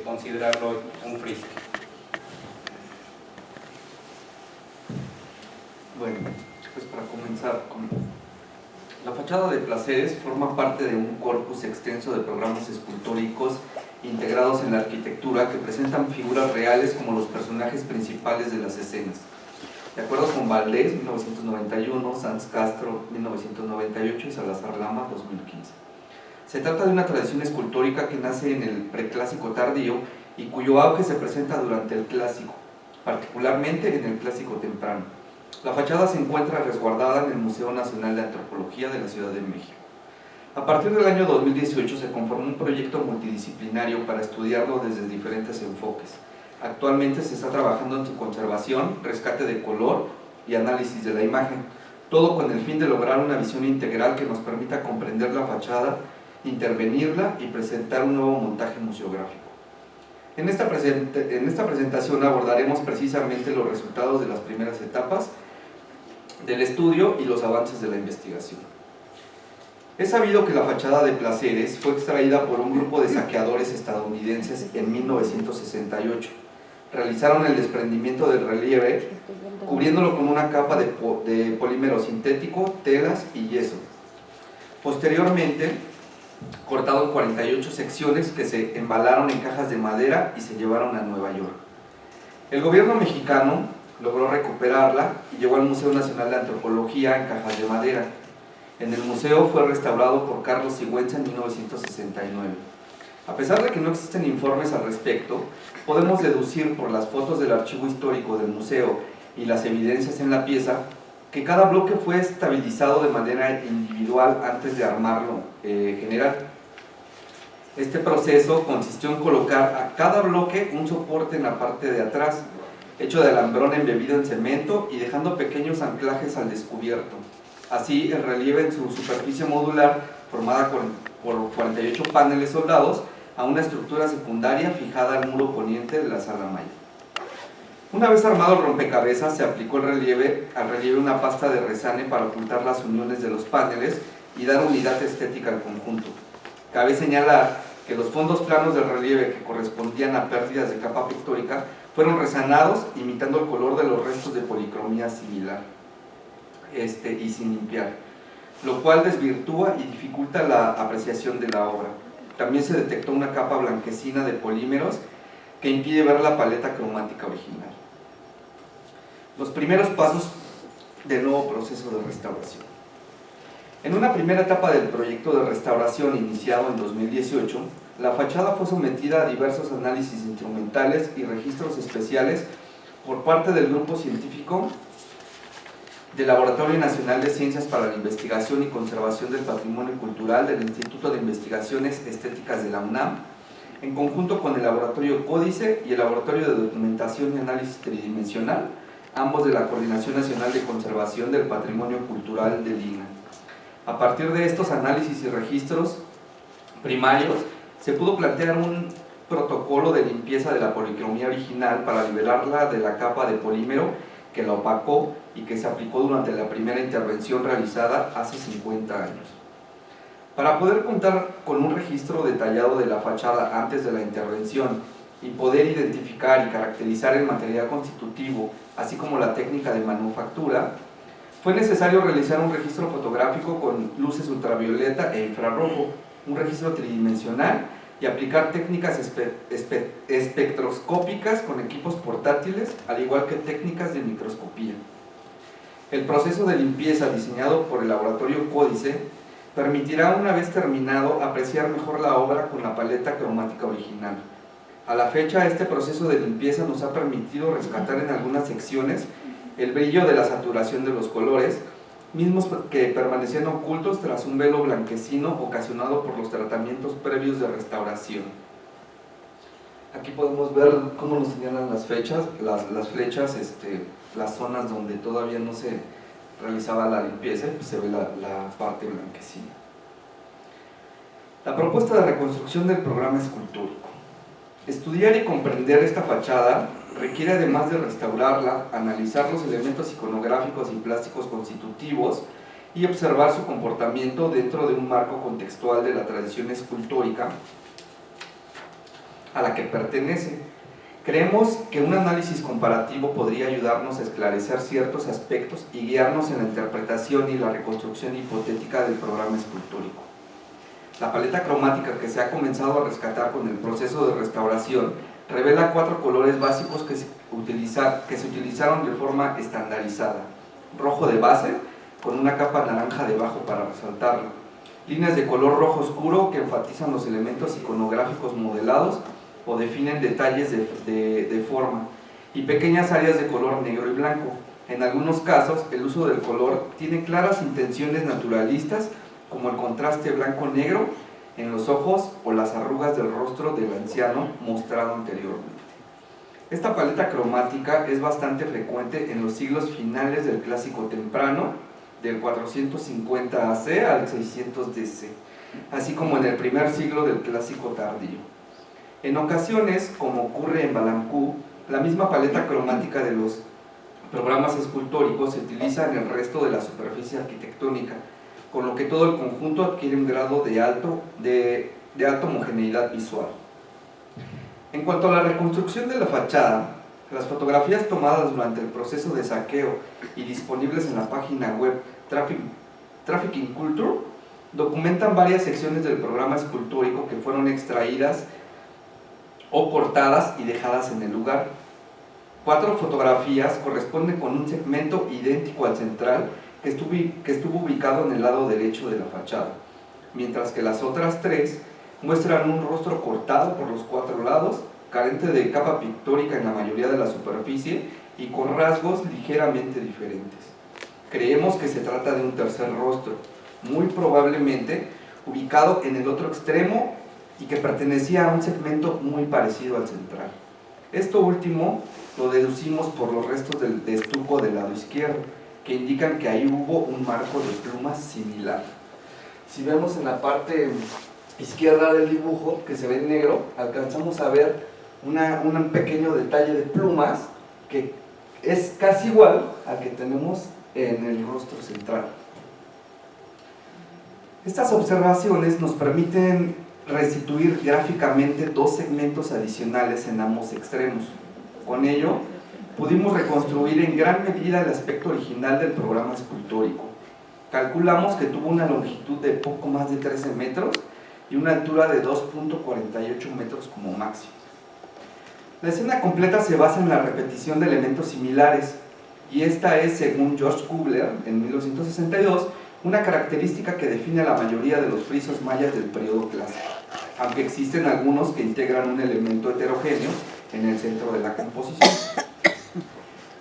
considerarlo un friso. Bueno, pues para comenzar, la fachada de Placeres forma parte de un corpus extenso de programas escultóricos integrados en la arquitectura que presentan figuras reales como los personajes principales de las escenas. De acuerdo con Valdés, 1991, Sanz Castro, 1998 y Salazar Lama, 2015. Se trata de una tradición escultórica que nace en el preclásico tardío y cuyo auge se presenta durante el clásico, particularmente en el clásico temprano. La fachada se encuentra resguardada en el Museo Nacional de Antropología de la Ciudad de México. A partir del año 2018 se conformó un proyecto multidisciplinario para estudiarlo desde diferentes enfoques. Actualmente se está trabajando en su conservación, rescate de color y análisis de la imagen, todo con el fin de lograr una visión integral que nos permita comprender la fachada, intervenirla y presentar un nuevo montaje museográfico. En esta presentación abordaremos precisamente los resultados de las primeras etapas del estudio y los avances de la investigación. Es sabido que la fachada de Placeres fue extraída por un grupo de saqueadores estadounidenses en 1968. Realizaron el desprendimiento del relieve, cubriéndolo con una capa de polímero sintético, telas y yeso. Posteriormente, cortado en 48 secciones que se embalaron en cajas de madera y se llevaron a Nueva York. El gobierno mexicano logró recuperarla y llevó al Museo Nacional de Antropología en cajas de madera. En el museo fue restaurado por Carlos Sigüenza en 1969. A pesar de que no existen informes al respecto, podemos deducir por las fotos del archivo histórico del museo y las evidencias en la pieza que cada bloque fue estabilizado de manera individual antes de armarlo general. Este proceso consistió en colocar a cada bloque un soporte en la parte de atrás, hecho de alambrón embebido en cemento y dejando pequeños anclajes al descubierto. Así, el relieve en su superficie modular, formada por 48 paneles soldados, a una estructura secundaria fijada al muro poniente de la sala mayor. Una vez armado el rompecabezas, se aplicó al relieve una pasta de resane para ocultar las uniones de los paneles y dar unidad estética al conjunto. Cabe señalar que los fondos planos del relieve que correspondían a pérdidas de capa pictórica fueron resanados imitando el color de los restos de policromía similar y sin limpiar, lo cual desvirtúa y dificulta la apreciación de la obra. También se detectó una capa blanquecina de polímeros que impide ver la paleta cromática original. Los primeros pasos del nuevo proceso de restauración. En una primera etapa del proyecto de restauración iniciado en 2018, la fachada fue sometida a diversos análisis instrumentales y registros especiales por parte del grupo científico del Laboratorio Nacional de Ciencias para la Investigación y Conservación del Patrimonio Cultural del Instituto de Investigaciones Estéticas de la UNAM, en conjunto con el Laboratorio Códice y el Laboratorio de Documentación y Análisis Tridimensional, ambos de la Coordinación Nacional de Conservación del Patrimonio Cultural del INAH. A partir de estos análisis y registros primarios, se pudo plantear un protocolo de limpieza de la policromía original para liberarla de la capa de polímero que la opacó y que se aplicó durante la primera intervención realizada hace 50 años. Para poder contar con un registro detallado de la fachada antes de la intervención y poder identificar y caracterizar el material constitutivo, así como la técnica de manufactura, fue necesario realizar un registro fotográfico con luces ultravioleta e infrarrojo, un registro tridimensional y aplicar técnicas espectroscópicas con equipos portátiles, al igual que técnicas de microscopía. El proceso de limpieza diseñado por el Laboratorio Códice permitirá, una vez terminado, apreciar mejor la obra con la paleta cromática original. A la fecha, este proceso de limpieza nos ha permitido rescatar en algunas secciones el brillo de la saturación de los colores, mismos que permanecían ocultos tras un velo blanquecino ocasionado por los tratamientos previos de restauración. Aquí podemos ver cómo nos señalan las flechas, las zonas donde todavía no se realizaba la limpieza, pues se ve la parte blanquecina. La propuesta de reconstrucción del programa escultórico. Estudiar y comprender esta fachada requiere, además de restaurarla, analizar los elementos iconográficos y plásticos constitutivos y observar su comportamiento dentro de un marco contextual de la tradición escultórica, a la que pertenece. Creemos que un análisis comparativo podría ayudarnos a esclarecer ciertos aspectos y guiarnos en la interpretación y la reconstrucción hipotética del programa escultórico. La paleta cromática que se ha comenzado a rescatar con el proceso de restauración revela 4 colores básicos que se utilizaron de forma estandarizada: rojo de base, con una capa naranja debajo para resaltarlo; líneas de color rojo oscuro que enfatizan los elementos iconográficos modelados o definen detalles de forma; y pequeñas áreas de color negro y blanco. En algunos casos, el uso del color tiene claras intenciones naturalistas, como el contraste blanco-negro en los ojos o las arrugas del rostro del anciano mostrado anteriormente. Esta paleta cromática es bastante frecuente en los siglos finales del Clásico temprano, del 450 AC al 600 DC, así como en el primer siglo del Clásico tardío. En ocasiones, como ocurre en Balancú, la misma paleta cromática de los programas escultóricos se utiliza en el resto de la superficie arquitectónica, con lo que todo el conjunto adquiere un grado de alta homogeneidad visual. En cuanto a la reconstrucción de la fachada, las fotografías tomadas durante el proceso de saqueo y disponibles en la página web Trafficking Culture documentan varias secciones del programa escultórico que fueron extraídas o cortadas y dejadas en el lugar. 4 fotografías corresponden con un segmento idéntico al central que estuvo ubicado en el lado derecho de la fachada, mientras que las otras 3 muestran un rostro cortado por los 4 lados, carente de capa pictórica en la mayoría de la superficie y con rasgos ligeramente diferentes. Creemos que se trata de un tercer rostro, muy probablemente ubicado en el otro extremo y que pertenecía a un segmento muy parecido al central. Esto último lo deducimos por los restos de estuco del lado izquierdo, que indican que ahí hubo un marco de plumas similar. Si vemos en la parte izquierda del dibujo, que se ve en negro, alcanzamos a ver un pequeño detalle de plumas que es casi igual al que tenemos en el rostro central. Estas observaciones nos permiten restituir gráficamente 2 segmentos adicionales en ambos extremos. Con ello, pudimos reconstruir en gran medida el aspecto original del programa escultórico. Calculamos que tuvo una longitud de poco más de 13 metros y una altura de 2.48 metros como máximo. La escena completa se basa en la repetición de elementos similares, y esta es, según George Kubler, en 1962, una característica que define a la mayoría de los frisos mayas del periodo clásico, aunque existen algunos que integran un elemento heterogéneo en el centro de la composición.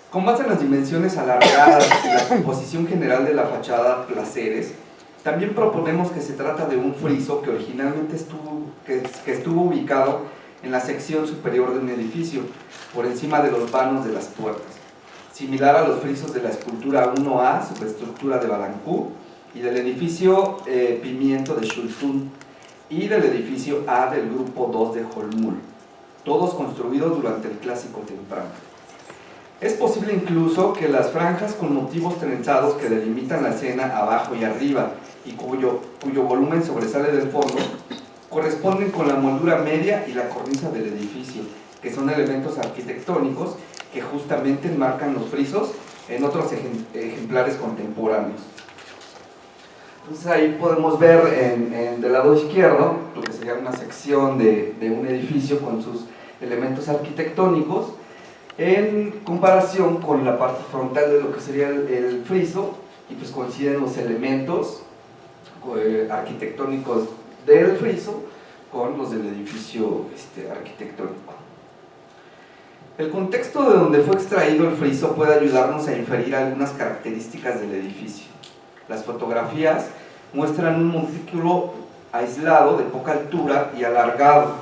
Con base en las dimensiones alargadas y la composición general de la fachada Placeres, también proponemos que se trata de un friso que originalmente estuvo ubicado en la sección superior de un edificio, por encima de los vanos de las puertas, similar a los frisos de la escultura 1A, subestructura de Balancú, y del edificio Pimiento de Xultún, y del edificio A del grupo 2 de Holmul, todos construidos durante el Clásico temprano. Es posible incluso que las franjas con motivos trenzados que delimitan la escena abajo y arriba y cuyo volumen sobresale del fondo corresponden con la moldura media y la cornisa del edificio, que son elementos arquitectónicos que justamente enmarcan los frisos en otros ejemplares contemporáneos. Entonces ahí podemos ver del lado izquierdo lo que sería una sección de un edificio con sus elementos arquitectónicos en comparación con la parte frontal de lo que sería el friso, y pues coinciden los elementos arquitectónicos del friso con los del edificio arquitectónico. El contexto de donde fue extraído el friso puede ayudarnos a inferir algunas características del edificio. Las fotografías muestran un montículo aislado de poca altura y alargado,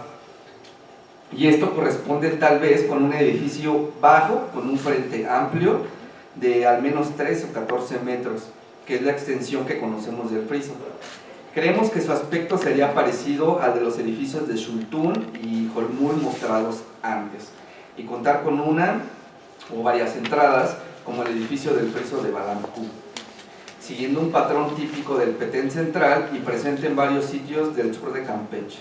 y esto corresponde tal vez con un edificio bajo con un frente amplio de al menos 13 o 14 metros, que es la extensión que conocemos del friso. Creemos que su aspecto sería parecido al de los edificios de Xultún y Holmul mostrados antes, y contar con una o varias entradas, como el edificio del friso de Balancú, siguiendo un patrón típico del Petén central y presente en varios sitios del sur de Campeche.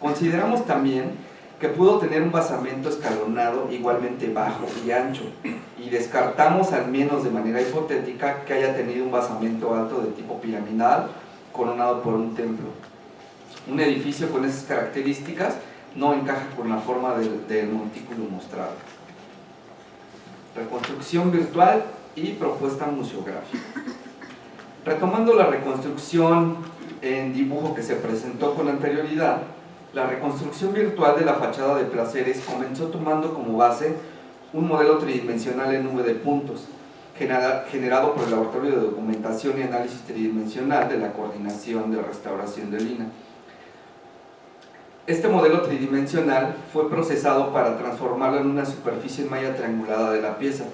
Consideramos también que pudo tener un basamento escalonado igualmente bajo y ancho, y descartamos al menos de manera hipotética que haya tenido un basamento alto de tipo piramidal coronado por un templo. Un edificio con esas características no encaja con la forma del montículo mostrado. Reconstrucción virtual y propuesta museográfica. Retomando la reconstrucción en dibujo que se presentó con anterioridad, la reconstrucción virtual de la fachada de Placeres comenzó tomando como base un modelo tridimensional en nube de puntos, generado por el Laboratorio de Documentación y Análisis Tridimensional de la Coordinación de Restauración del INAH. Este modelo tridimensional fue procesado para transformarlo en una superficie en malla triangulada de la pieza.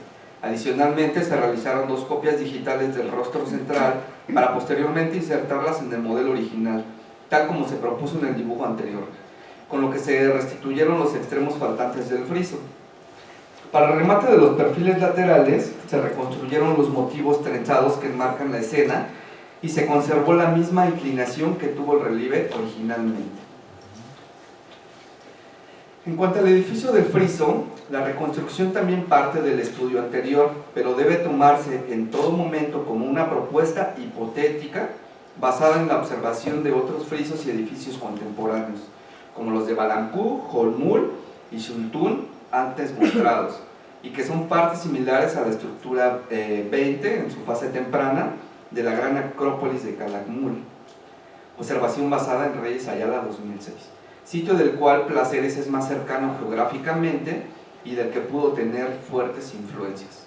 Adicionalmente, se realizaron 2 copias digitales del rostro central para posteriormente insertarlas en el modelo original, tal como se propuso en el dibujo anterior, con lo que se restituyeron los extremos faltantes del friso. Para el remate de los perfiles laterales, se reconstruyeron los motivos trenzados que enmarcan la escena y se conservó la misma inclinación que tuvo el relieve originalmente. En cuanto al edificio del friso, la reconstrucción también parte del estudio anterior, pero debe tomarse en todo momento como una propuesta hipotética basada en la observación de otros frisos y edificios contemporáneos, como los de Balancú, Holmul y Xuntún antes mostrados, y que son partes similares a la estructura 20 en su fase temprana de la gran acrópolis de Calakmul, observación basada en Reyes Ayala 2006. Sitio del cual Placeres es más cercano geográficamente y del que pudo tener fuertes influencias.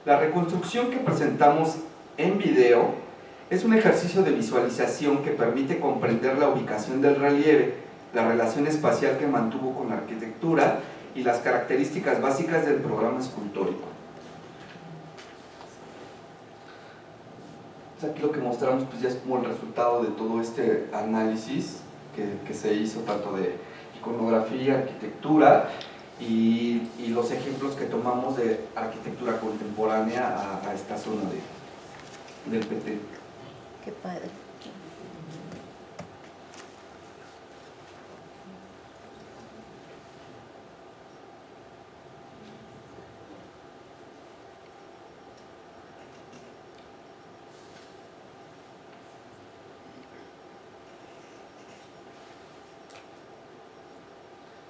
La reconstrucción que presentamos en video es un ejercicio de visualización que permite comprender la ubicación del relieve, la relación espacial que mantuvo con la arquitectura y las características básicas del programa escultórico. Pues aquí lo que mostramos pues ya es como el resultado de todo este análisis que se hizo tanto de iconografía, arquitectura y los ejemplos que tomamos de arquitectura contemporánea a esta zona del PT. Qué padre.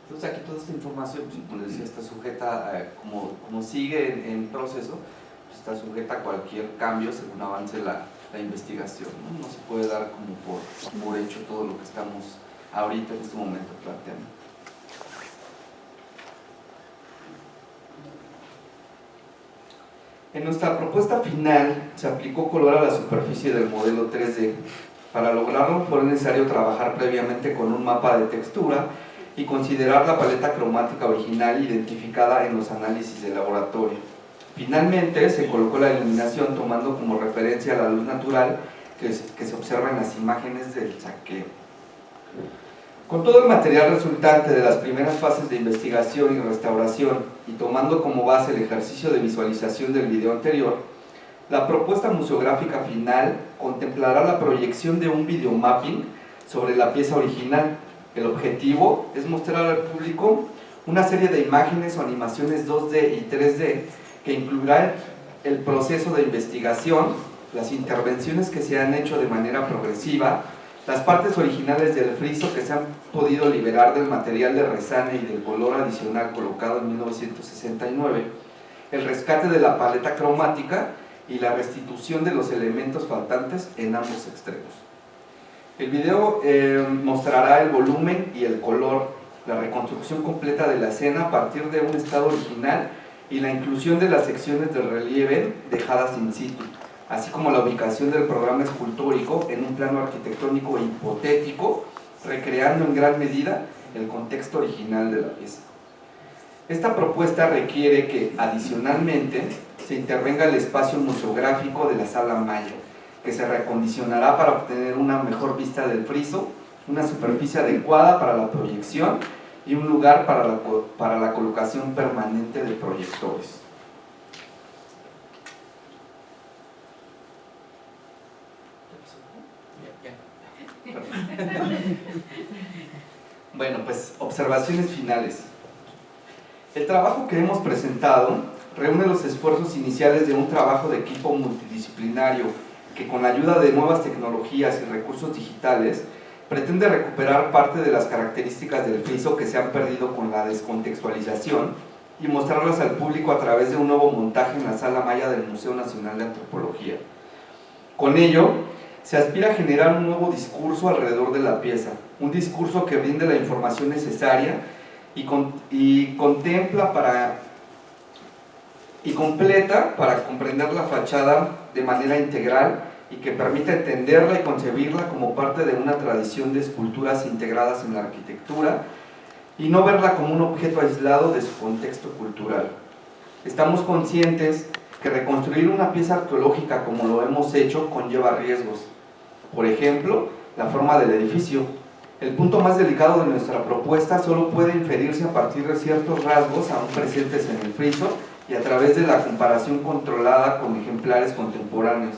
Entonces aquí toda esta información, pues, como les decía, está sujeta, como sigue en proceso, pues está sujeta a cualquier cambio según avance la investigación, ¿no? No se puede dar como por hecho todo lo que estamos ahorita en este momento planteando. En nuestra propuesta final se aplicó color a la superficie del modelo 3D. Para lograrlo fue necesario trabajar previamente con un mapa de textura y considerar la paleta cromática original identificada en los análisis de laboratorio. Finalmente se colocó la iluminación tomando como referencia la luz natural que se observa en las imágenes del saqueo. Con todo el material resultante de las primeras fases de investigación y restauración y tomando como base el ejercicio de visualización del video anterior, la propuesta museográfica final contemplará la proyección de un videomapping sobre la pieza original. El objetivo es mostrar al público una serie de imágenes o animaciones 2D y 3D que incluirá el proceso de investigación, las intervenciones que se han hecho de manera progresiva, las partes originales del friso que se han podido liberar del material de resane y del color adicional colocado en 1969, el rescate de la paleta cromática y la restitución de los elementos faltantes en ambos extremos. El video mostrará el volumen y el color, la reconstrucción completa de la escena a partir de un estado original y la inclusión de las secciones del relieve dejadas in situ, así como la ubicación del programa escultórico en un plano arquitectónico hipotético, recreando en gran medida el contexto original de la pieza. Esta propuesta requiere que, adicionalmente, se intervenga el espacio museográfico de la Sala Maya, que se reacondicionará para obtener una mejor vista del friso, una superficie adecuada para la proyección y un lugar para la colocación permanente de proyectores. Bueno, pues observaciones finales. El trabajo que hemos presentado reúne los esfuerzos iniciales de un trabajo de equipo multidisciplinario que, con la ayuda de nuevas tecnologías y recursos digitales, pretende recuperar parte de las características del friso que se han perdido con la descontextualización y mostrarlas al público a través de un nuevo montaje en la Sala Maya del Museo Nacional de Antropología. Con ello, se aspira a generar un nuevo discurso alrededor de la pieza, un discurso que brinde la información necesaria y completa para comprender la fachada de manera integral y que permita entenderla y concebirla como parte de una tradición de esculturas integradas en la arquitectura y no verla como un objeto aislado de su contexto cultural. Estamos conscientes que reconstruir una pieza arqueológica como lo hemos hecho conlleva riesgos. Por ejemplo, la forma del edificio. El punto más delicado de nuestra propuesta solo puede inferirse a partir de ciertos rasgos aún presentes en el friso y a través de la comparación controlada con ejemplares contemporáneos.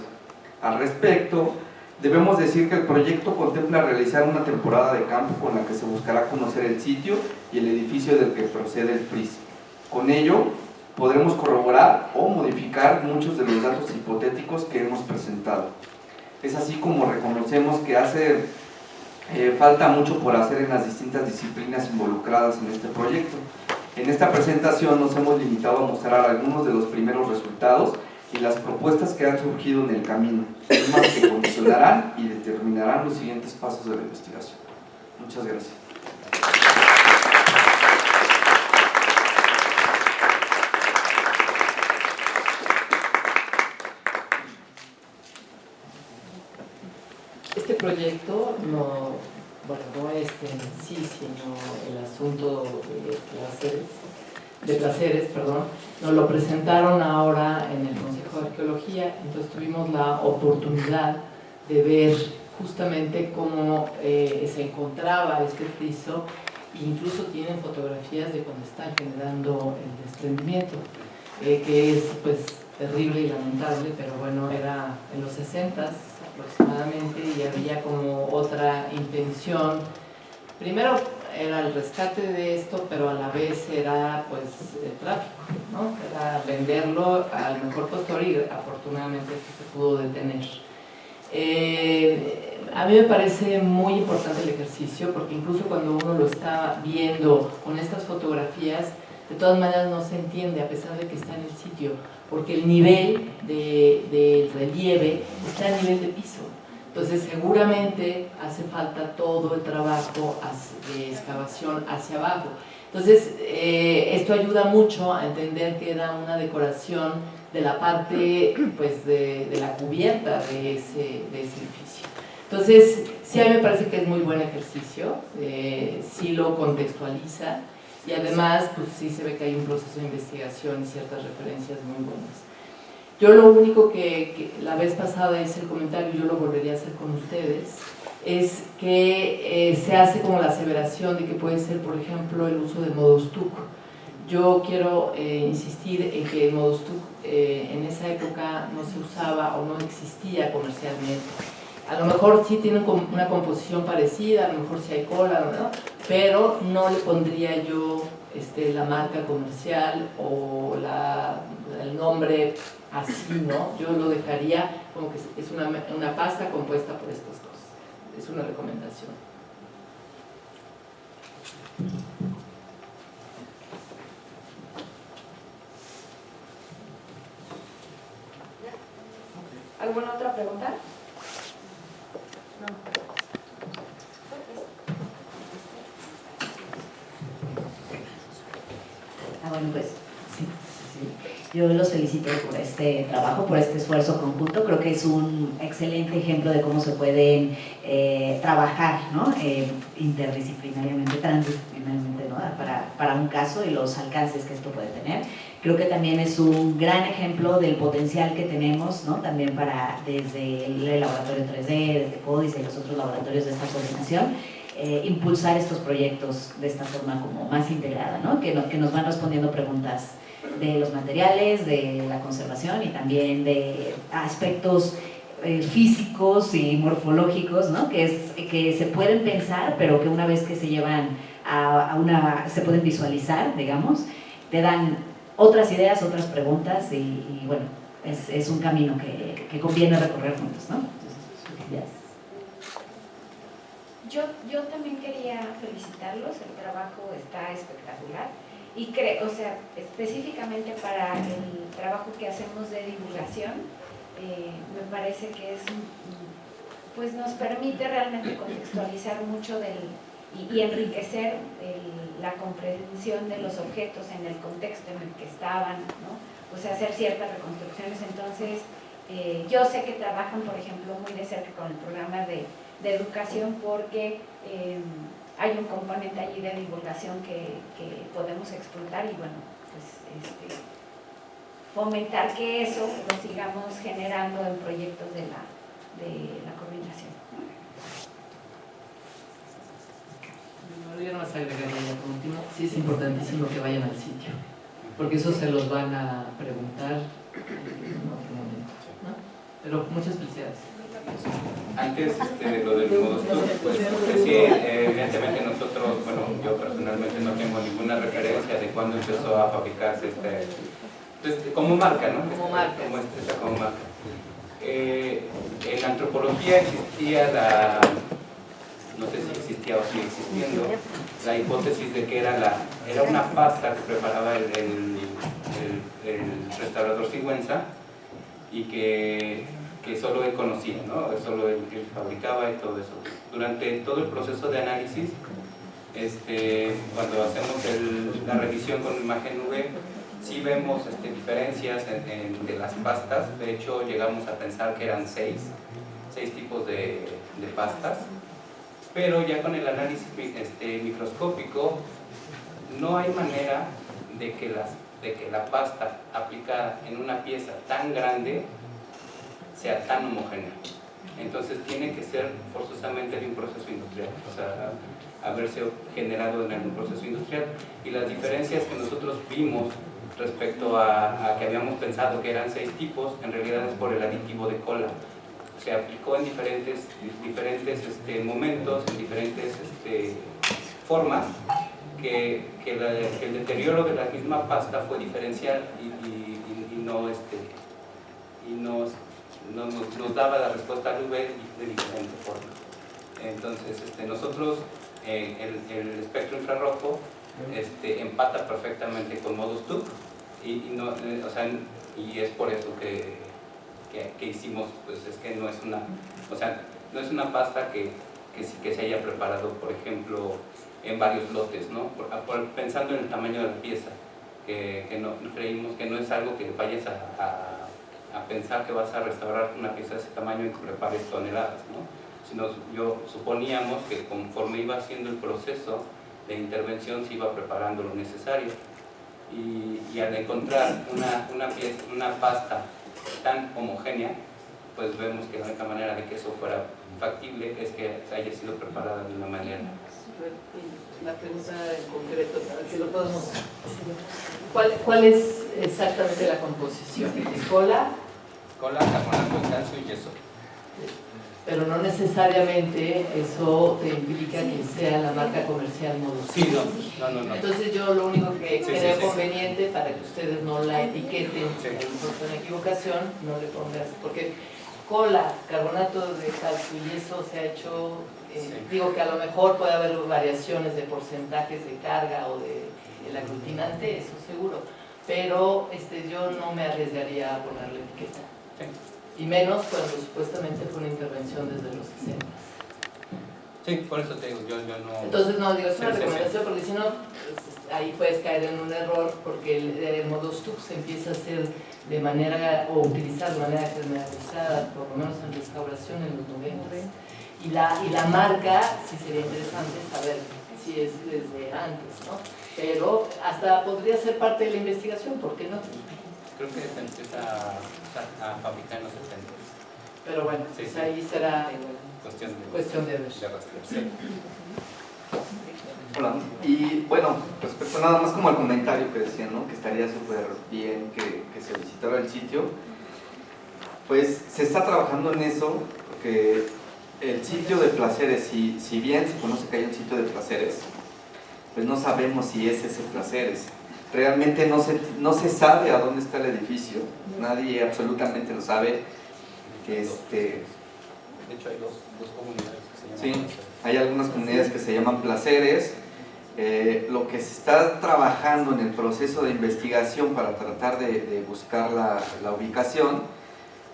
Al respecto, debemos decir que el proyecto contempla realizar una temporada de campo con la que se buscará conocer el sitio y el edificio del que procede el friso. Con ello, podremos corroborar o modificar muchos de los datos hipotéticos que hemos presentado. Es así como reconocemos que hace falta mucho por hacer en las distintas disciplinas involucradas en este proyecto. En esta presentación nos hemos limitado a mostrar algunos de los primeros resultados y las propuestas que han surgido en el camino, temas que condicionarán y determinarán los siguientes pasos de la investigación. Muchas gracias. Este proyecto no este en sí, sino el asunto de placeres, nos lo presentaron ahora en el Consejo de Arqueología, entonces tuvimos la oportunidad de ver justamente cómo se encontraba este friso, e incluso tienen fotografías de cuando están generando el desprendimiento, que es pues terrible y lamentable, pero bueno, era en los 60s aproximadamente y había como otra intención. Primero era el rescate de esto, pero a la vez era pues el tráfico, ¿no? Era venderlo al mejor postor y afortunadamente esto se pudo detener. A mí me parece muy importante el ejercicio porque incluso cuando uno lo está viendo con estas fotografías, de todas maneras no se entiende a pesar de que está en el sitio, porque el nivel del relieve está a nivel de piso. Entonces seguramente hace falta todo el trabajo de excavación hacia abajo. Entonces esto ayuda mucho a entender que era una decoración de la parte pues, de la cubierta de ese edificio. Entonces sí, a mí me parece que es muy buen ejercicio, sí lo contextualiza y además pues sí se ve que hay un proceso de investigación y ciertas referencias muy buenas. Yo lo único que la vez pasada hice el comentario, y yo lo volvería a hacer con ustedes, es que se hace como la aseveración de que puede ser, por ejemplo, el uso del modostuc. Yo quiero insistir en que el modostuc en esa época no se usaba o no existía comercialmente. A lo mejor sí tienen una composición parecida, a lo mejor sí hay cola, ¿no? Pero no le pondría yo la marca comercial o el nombre así, ¿no? Yo lo dejaría como que es una pasta compuesta por estas cosas. Es una recomendación. ¿Alguna otra pregunta? No. Bueno, pues sí. Yo los felicito por este trabajo, por este esfuerzo conjunto. Creo que es un excelente ejemplo de cómo se pueden trabajar, ¿no? Interdisciplinariamente, transdisciplinariamente, ¿no? para un caso y los alcances que esto puede tener. Creo que también es un gran ejemplo del potencial que tenemos, ¿no? También desde el laboratorio 3D, desde CODIS y los otros laboratorios de esta coordinación, impulsar estos proyectos de esta forma como más integrada, ¿no? Que nos van respondiendo preguntas de los materiales, de la conservación y también de aspectos físicos y morfológicos, ¿no? que se pueden pensar, pero que una vez que se llevan se pueden visualizar, digamos, te dan otras ideas, otras preguntas y bueno, es un camino que conviene recorrer juntos, ¿no? Entonces, Yo también quería felicitarlos, el trabajo está espectacular y creo, o sea, específicamente para el trabajo que hacemos de divulgación, me parece que pues nos permite realmente contextualizar mucho y enriquecer la comprensión de los objetos en el contexto en el que estaban, ¿no? O sea, hacer ciertas reconstrucciones. Entonces, yo sé que trabajan, por ejemplo, muy de cerca con el programa de educación porque hay un componente allí de divulgación que podemos explotar y bueno, pues fomentar que eso lo sigamos generando en proyectos de la coordinación. Yo no más agregaría por último, sí es importantísimo que vayan al sitio, porque eso se los van a preguntar en otro momento, ¿no? Pero muchas felicidades. Antes de lo del Modostuc, pues sí, evidentemente nosotros, bueno, yo personalmente no tengo ninguna referencia de cuándo empezó a fabricarse pues, como marca, ¿no? Como marca. Como marca. En antropología existía no sé si existía o sigue existiendo, la hipótesis de que era una pasta que preparaba el restaurador Sigüenza y que solo él conocía, ¿no? Solo él fabricaba y todo eso. Durante todo el proceso de análisis, cuando hacemos la revisión con imagen nube, sí vemos diferencias de las pastas. De hecho, llegamos a pensar que eran seis tipos de pastas, pero ya con el análisis microscópico no hay manera de que la pasta aplicada en una pieza tan grande sea tan homogénea. Entonces tiene que ser forzosamente de un proceso industrial, o sea, haberse generado en algún proceso industrial. Y las diferencias que nosotros vimos respecto a que habíamos pensado que eran 6 tipos, en realidad es por el aditivo de cola. Se aplicó en diferentes momentos, en diferentes formas, que el deterioro de la misma pasta fue diferencial y nos daba la respuesta al UV de diferente forma. Entonces, nosotros, el espectro infrarrojo empata perfectamente con Modostuc y es por eso que hicimos, pues es que no es una pasta que se haya preparado, por ejemplo, en varios lotes, ¿no? Pensando en el tamaño de la pieza, que no creímos que no es algo que vayas a pensar que vas a restaurar una pieza de ese tamaño y que prepares toneladas, ¿no? Sino suponíamos que conforme iba haciendo el proceso de intervención se iba preparando lo necesario y al encontrar una pasta tan homogénea, pues vemos que la única manera de que eso fuera factible es que haya sido preparada de una manera. La pregunta en concreto, ¿para qué lo podemos hacer? ¿Cuál es exactamente la composición? ¿Cola? Cola, carbonato de calcio y yeso. Pero no necesariamente eso te implica que sea la marca comercial Modostuc. Sí, no. Entonces yo lo único que creo conveniente para que ustedes no la etiqueten en equivocación, no le pongas, porque cola, carbonato de calcio y eso se ha hecho, digo que a lo mejor puede haber variaciones de porcentajes de carga o del aglutinante, eso seguro, pero yo no me arriesgaría a ponerle etiqueta. Y menos cuando supuestamente fue una intervención desde los 60. Sí, por eso te digo, yo no... Entonces, no, digo, es una recomendación porque si no, pues, ahí puedes caer en un error porque el Modostuc se empieza a hacer de manera, o utilizar de manera generalizada, por lo menos en restauración en los 90. Y la marca, sí sería interesante saber si es desde antes, ¿no? Pero hasta podría ser parte de la investigación, ¿por qué no? Creo que se empieza a fabricar en los 70. Pero bueno, pues ahí será cuestión de ver. Sí. Hola, y bueno, respecto nada más como al comentario que decían, ¿no? Que estaría súper bien que se visitara el sitio, pues se está trabajando en eso, porque el sitio de placeres, si bien se conoce que hay un sitio de placeres, pues no sabemos si es ese Placeres. Realmente no se sabe a dónde está el edificio, nadie absolutamente lo sabe. De hecho hay dos comunidades que se llaman Sí, hay algunas comunidades que se llaman Placeres. Lo que se está trabajando en el proceso de investigación para tratar de buscar la ubicación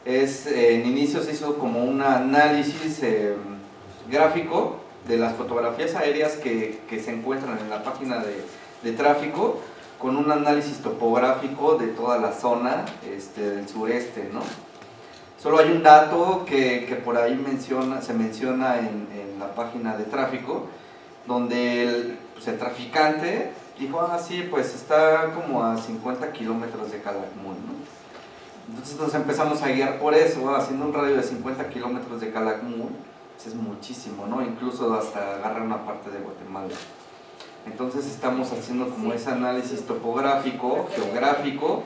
es, en inicio se hizo como un análisis gráfico de las fotografías aéreas que se encuentran en la página de tráfico, con un análisis topográfico de toda la zona del sureste, ¿no? Solo hay un dato que por ahí se menciona en la página de tráfico, donde el traficante dijo, sí, pues está como a 50 kilómetros de Calakmul, ¿no? Entonces nos empezamos a guiar por eso, haciendo un radio de 50 kilómetros de Calakmul, pues es muchísimo, ¿no? Incluso hasta agarrar una parte de Guatemala. Entonces estamos haciendo como ese análisis topográfico, geográfico,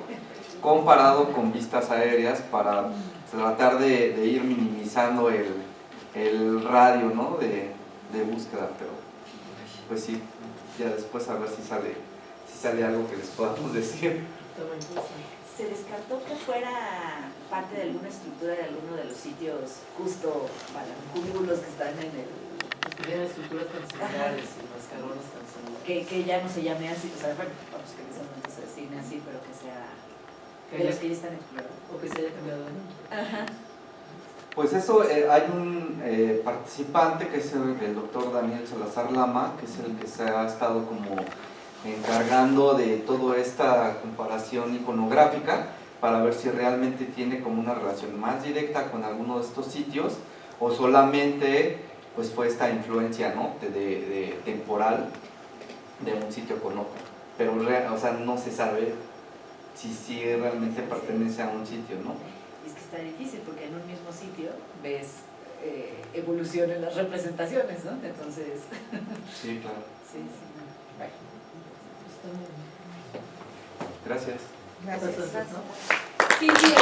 comparado con vistas aéreas para tratar de ir minimizando el radio, ¿no? de búsqueda, pero pues sí, ya después a ver si sale algo que les podamos decir. ¿Se descartó que fuera parte de alguna estructura de alguno de los sitios justo para cúmulos que están en el... Pues tienen estructuras tan similares y mascarones tan similares. Que ya no se llame así, o sea, bueno, vamos que en ese momento se designe así, pero que sea de los que ya están explorados. O que se haya cambiado de nombre. Ajá. Pues eso, hay un participante que es el doctor Daniel Salazar Lama, que es el que se ha estado como encargando de toda esta comparación iconográfica para ver si realmente tiene como una relación más directa con alguno de estos sitios o solamente pues fue esta influencia, ¿no? de temporal de un sitio con otro, pero o sea, no se sabe si realmente pertenece a un sitio, ¿no? Es que está difícil porque en un mismo sitio ves evolución en las representaciones, ¿no? Entonces... Sí, claro. Sí, sí. Bueno. Gracias. Gracias. Sí, sí.